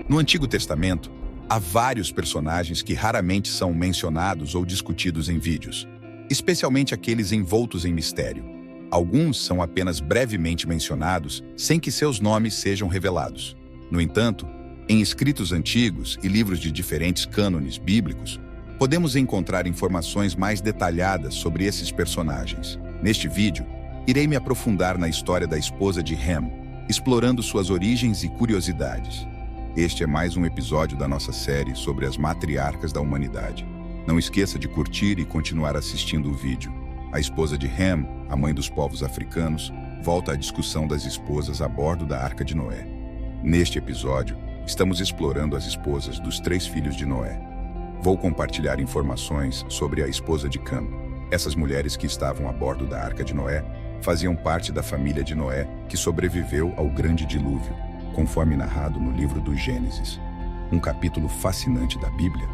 No Antigo Testamento, há vários personagens que raramente são mencionados ou discutidos em vídeos, especialmente aqueles envoltos em mistério. Alguns são apenas brevemente mencionados, sem que seus nomes sejam revelados. No entanto, em escritos antigos e livros de diferentes cânones bíblicos, podemos encontrar informações mais detalhadas sobre esses personagens. Neste vídeo, irei me aprofundar na história da esposa de Ham, explorando suas origens e curiosidades. Este é mais um episódio da nossa série sobre as matriarcas da humanidade. Não esqueça de curtir e continuar assistindo o vídeo. A esposa de Ham, a mãe dos povos africanos, volta à discussão das esposas a bordo da Arca de Noé. Neste episódio, estamos explorando as esposas dos 3 filhos de Noé. Vou compartilhar informações sobre a esposa de Cam. Essas mulheres que estavam a bordo da Arca de Noé faziam parte da família de Noé que sobreviveu ao grande dilúvio, conforme narrado no livro do Gênesis. Um capítulo fascinante da Bíblia,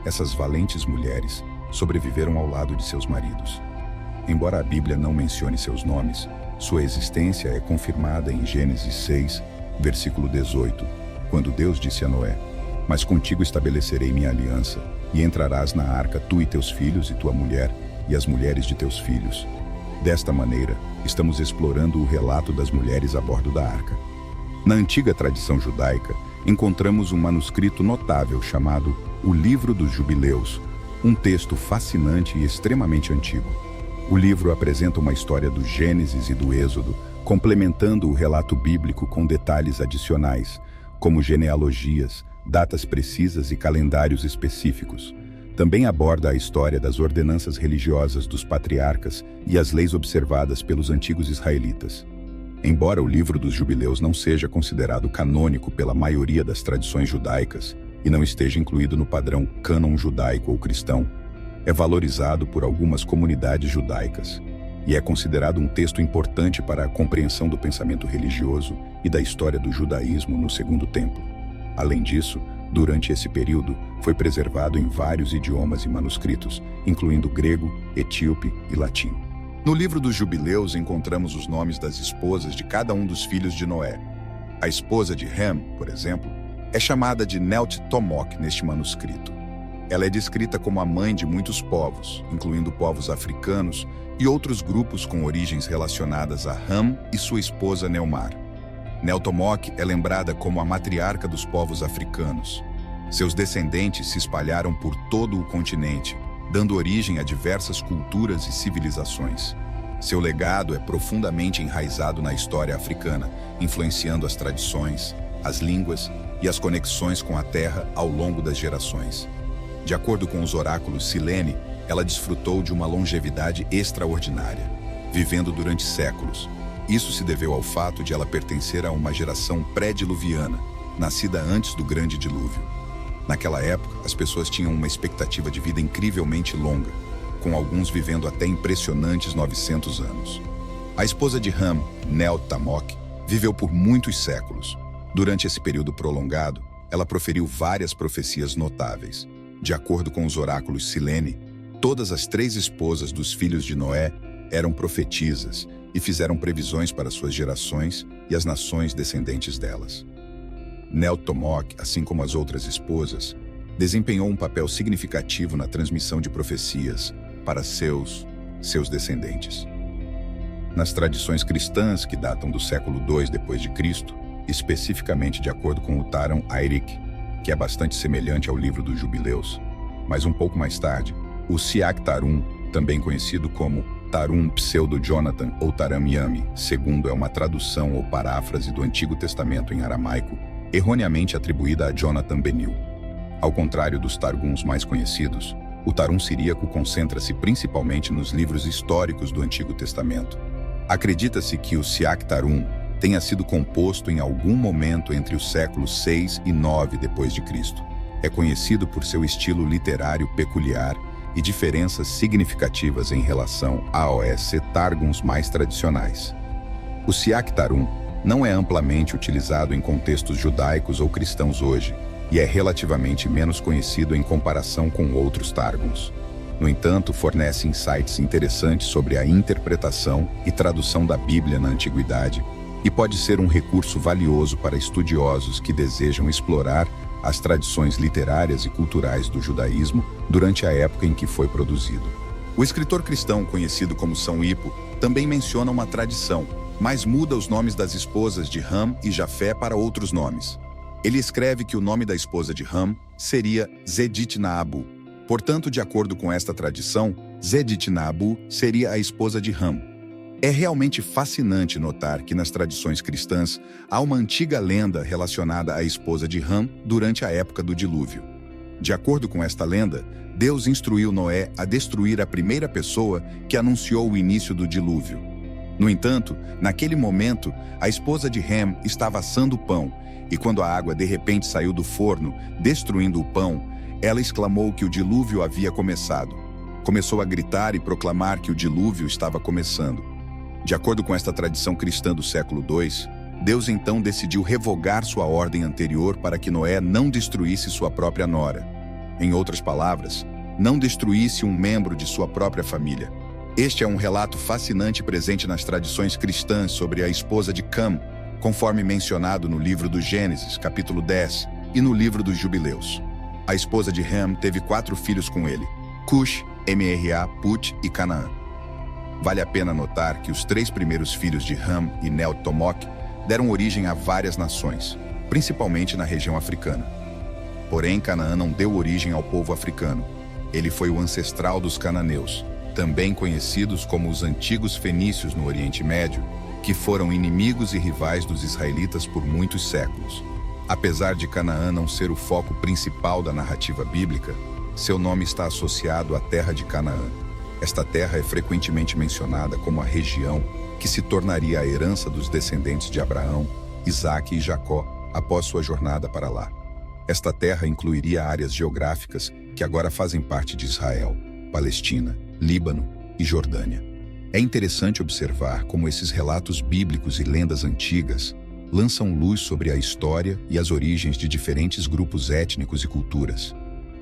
essas valentes mulheres sobreviveram ao lado de seus maridos. Embora a Bíblia não mencione seus nomes, sua existência é confirmada em Gênesis 6, versículo 18, quando Deus disse a Noé: "Mas contigo estabelecerei minha aliança, e entrarás na arca tu e teus filhos e tua mulher, e as mulheres de teus filhos." Desta maneira, estamos explorando o relato das mulheres a bordo da arca. Na antiga tradição judaica, encontramos um manuscrito notável chamado O Livro dos Jubileus, um texto fascinante e extremamente antigo. O livro apresenta uma história do Gênesis e do Êxodo, complementando o relato bíblico com detalhes adicionais, como genealogias, datas precisas e calendários específicos. Também aborda a história das ordenanças religiosas dos patriarcas e as leis observadas pelos antigos israelitas. Embora o livro dos Jubileus não seja considerado canônico pela maioria das tradições judaicas e não esteja incluído no padrão cânon judaico ou cristão, é valorizado por algumas comunidades judaicas e é considerado um texto importante para a compreensão do pensamento religioso e da história do judaísmo no Segundo Templo. Além disso, durante esse período, foi preservado em vários idiomas e manuscritos, incluindo grego, etíope e latim. No livro dos Jubileus encontramos os nomes das esposas de cada um dos filhos de Noé. A esposa de Ham, por exemplo, é chamada de Nelt Tomok neste manuscrito. Ela é descrita como a mãe de muitos povos, incluindo povos africanos e outros grupos com origens relacionadas a Ham e sua esposa Neumar. Neltomok é lembrada como a matriarca dos povos africanos. Seus descendentes se espalharam por todo o continente, dando origem a diversas culturas e civilizações. Seu legado é profundamente enraizado na história africana, influenciando as tradições, as línguas e as conexões com a terra ao longo das gerações. De acordo com os oráculos Silene, ela desfrutou de uma longevidade extraordinária, vivendo durante séculos. Isso se deveu ao fato de ela pertencer a uma geração pré-diluviana, nascida antes do grande dilúvio. Naquela época, as pessoas tinham uma expectativa de vida incrivelmente longa, com alguns vivendo até impressionantes 900 anos. A esposa de Ham, Nelt Tamok, viveu por muitos séculos. Durante esse período prolongado, ela proferiu várias profecias notáveis. De acordo com os oráculos Silene, todas as 3 esposas dos filhos de Noé eram profetisas e fizeram previsões para suas gerações e as nações descendentes delas. Nelt Tomok, assim como as outras esposas, desempenhou um papel significativo na transmissão de profecias para seus descendentes. Nas tradições cristãs que datam do século II d.C., especificamente de acordo com o Taron Airik, que é bastante semelhante ao livro dos Jubileus, mas um pouco mais tarde, o Siak Tarum, também conhecido como Tarum Pseudo-Jonathan ou Taram Yami, segundo é uma tradução ou paráfrase do Antigo Testamento em aramaico, erroneamente atribuída a Jonathan Benil. Ao contrário dos Targums mais conhecidos, o Tarum siríaco concentra-se principalmente nos livros históricos do Antigo Testamento. Acredita-se que o Siak Tarum tenha sido composto em algum momento entre os séculos 6 e 9 d.C. É conhecido por seu estilo literário peculiar e diferenças significativas em relação aos Targums mais tradicionais. O Siak Tarum não é amplamente utilizado em contextos judaicos ou cristãos hoje e é relativamente menos conhecido em comparação com outros Targums. No entanto, fornece insights interessantes sobre a interpretação e tradução da Bíblia na Antiguidade e pode ser um recurso valioso para estudiosos que desejam explorar as tradições literárias e culturais do judaísmo durante a época em que foi produzido. O escritor cristão conhecido como São Hipo também menciona uma tradição, mas muda os nomes das esposas de Ham e Jafé para outros nomes. Ele escreve que o nome da esposa de Ham seria Zedit-Naabu. Portanto, de acordo com esta tradição, Zedit-Naabu seria a esposa de Ham. É realmente fascinante notar que nas tradições cristãs há uma antiga lenda relacionada à esposa de Ham durante a época do dilúvio. De acordo com esta lenda, Deus instruiu Noé a destruir a primeira pessoa que anunciou o início do dilúvio. No entanto, naquele momento, a esposa de Ham estava assando o pão, e quando a água de repente saiu do forno, destruindo o pão, ela exclamou que o dilúvio havia começado. Começou a gritar e proclamar que o dilúvio estava começando. De acordo com esta tradição cristã do século II, Deus então decidiu revogar sua ordem anterior para que Noé não destruísse sua própria nora. Em outras palavras, não destruísse um membro de sua própria família. Este é um relato fascinante presente nas tradições cristãs sobre a esposa de Cam, conforme mencionado no livro do Gênesis, capítulo 10, e no livro dos Jubileus. A esposa de Ham teve 4 filhos com ele: Cush, Mra, Put e Canaã. Vale a pena notar que os 3 primeiros filhos de Ham e Neel-Tomok deram origem a várias nações, principalmente na região africana. Porém, Canaã não deu origem ao povo africano. Ele foi o ancestral dos cananeus, também conhecidos como os antigos fenícios no Oriente Médio, que foram inimigos e rivais dos israelitas por muitos séculos. Apesar de Canaã não ser o foco principal da narrativa bíblica, seu nome está associado à terra de Canaã. Esta terra é frequentemente mencionada como a região que se tornaria a herança dos descendentes de Abraão, Isaque e Jacó após sua jornada para lá. Esta terra incluiria áreas geográficas que agora fazem parte de Israel, Palestina, Líbano e Jordânia. É interessante observar como esses relatos bíblicos e lendas antigas lançam luz sobre a história e as origens de diferentes grupos étnicos e culturas.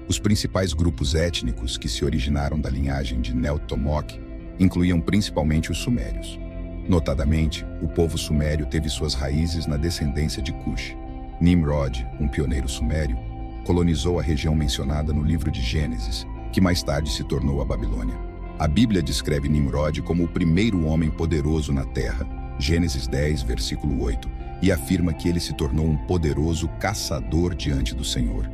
Os principais grupos étnicos que se originaram da linhagem de Neel-Tomok incluíam principalmente os sumérios. Notadamente, o povo sumério teve suas raízes na descendência de Cush. Nimrod, um pioneiro sumério, colonizou a região mencionada no livro de Gênesis, que mais tarde se tornou a Babilônia. A Bíblia descreve Nimrod como o primeiro homem poderoso na terra, Gênesis 10, versículo 8, e afirma que ele se tornou um poderoso caçador diante do Senhor.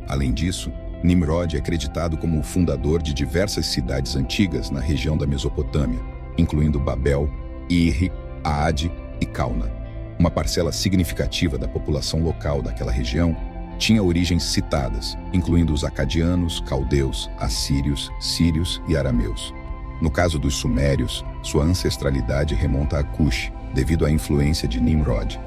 Além disso, Nimrod é acreditado como o fundador de diversas cidades antigas na região da Mesopotâmia, incluindo Babel, Ir, Aad e Calna. Uma parcela significativa da população local daquela região tinha origens citadas, incluindo os acadianos, caldeus, assírios, sírios e arameus. No caso dos sumérios, sua ancestralidade remonta a Cush, devido à influência de Nimrod.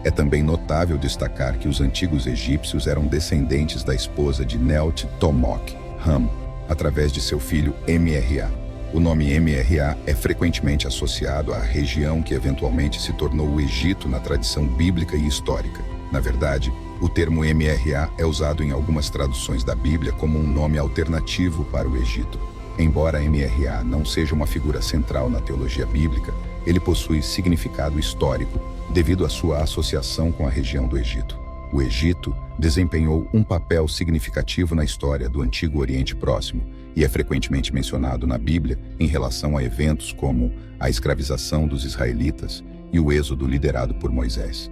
É também notável destacar que os antigos egípcios eram descendentes da esposa de Neel-Tomok, Ham, através de seu filho Mra. O nome Mra é frequentemente associado à região que eventualmente se tornou o Egito na tradição bíblica e histórica. Na verdade, o termo Mra é usado em algumas traduções da Bíblia como um nome alternativo para o Egito. Embora Mra não seja uma figura central na teologia bíblica, ele possui significado histórico devido à sua associação com a região do Egito. O Egito desempenhou um papel significativo na história do Antigo Oriente Próximo e é frequentemente mencionado na Bíblia em relação a eventos como a escravização dos israelitas e o êxodo liderado por Moisés.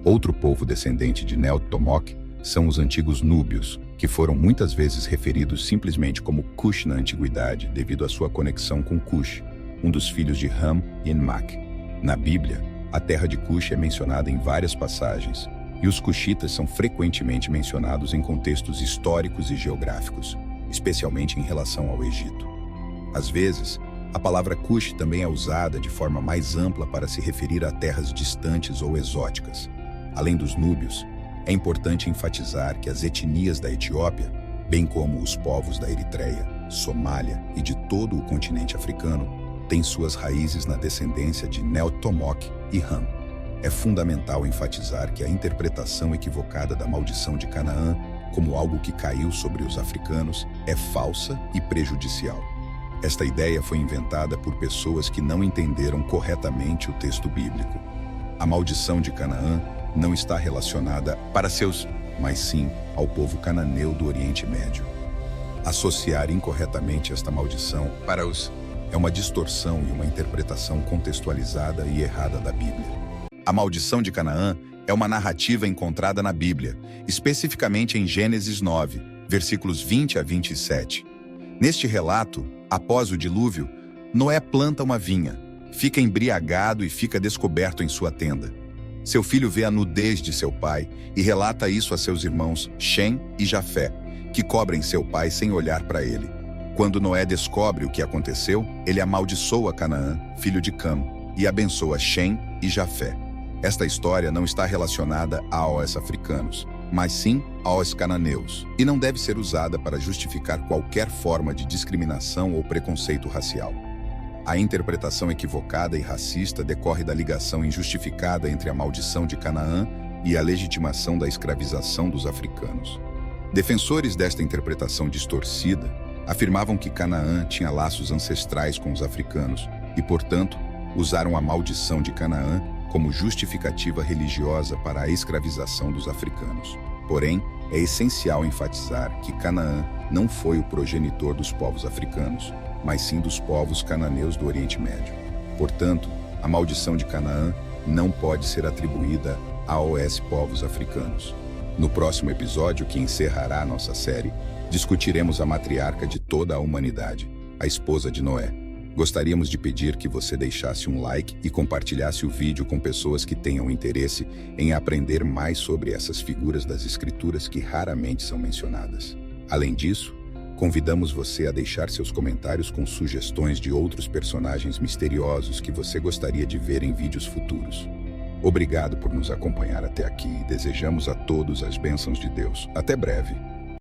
Outro povo descendente de Neel-Tomok são os antigos núbios, que foram muitas vezes referidos simplesmente como Cush na antiguidade devido à sua conexão com Cush, um dos filhos de Ham e Enmak. Na Bíblia, a terra de Cush é mencionada em várias passagens, e os cuxitas são frequentemente mencionados em contextos históricos e geográficos, especialmente em relação ao Egito. Às vezes, a palavra Cush também é usada de forma mais ampla para se referir a terras distantes ou exóticas. Além dos núbios, é importante enfatizar que as etnias da Etiópia, bem como os povos da Eritreia, Somália e de todo o continente africano, têm suas raízes na descendência de Neel-Tomok e Ham. É fundamental enfatizar que a interpretação equivocada da maldição de Canaã como algo que caiu sobre os africanos é falsa e prejudicial. Esta ideia foi inventada por pessoas que não entenderam corretamente o texto bíblico. A maldição de Canaã não está relacionada para seus, mas sim ao povo cananeu do Oriente Médio. Associar incorretamente esta maldição para os é uma distorção e uma interpretação contextualizada e errada da Bíblia. A maldição de Canaã é uma narrativa encontrada na Bíblia, especificamente em Gênesis 9, versículos 20 a 27. Neste relato, após o dilúvio, Noé planta uma vinha, fica embriagado e fica descoberto em sua tenda. Seu filho vê a nudez de seu pai e relata isso a seus irmãos Shem e Jafé, que cobrem seu pai sem olhar para ele. Quando Noé descobre o que aconteceu, ele amaldiçoa Canaã, filho de Cam, e abençoa Shem e Jafé. Esta história não está relacionada aos africanos, mas sim aos cananeus, e não deve ser usada para justificar qualquer forma de discriminação ou preconceito racial. A interpretação equivocada e racista decorre da ligação injustificada entre a maldição de Canaã e a legitimação da escravização dos africanos. Defensores desta interpretação distorcida afirmavam que Canaã tinha laços ancestrais com os africanos e, portanto, usaram a maldição de Canaã como justificativa religiosa para a escravização dos africanos. Porém, é essencial enfatizar que Canaã não foi o progenitor dos povos africanos, mas sim dos povos cananeus do Oriente Médio. Portanto, a maldição de Canaã não pode ser atribuída aos povos africanos. No próximo episódio, que encerrará a nossa série, discutiremos a matriarca de toda a humanidade, a esposa de Noé. Gostaríamos de pedir que você deixasse um like e compartilhasse o vídeo com pessoas que tenham interesse em aprender mais sobre essas figuras das Escrituras que raramente são mencionadas. Além disso, convidamos você a deixar seus comentários com sugestões de outros personagens misteriosos que você gostaria de ver em vídeos futuros. Obrigado por nos acompanhar até aqui e desejamos a todos as bênçãos de Deus. Até breve!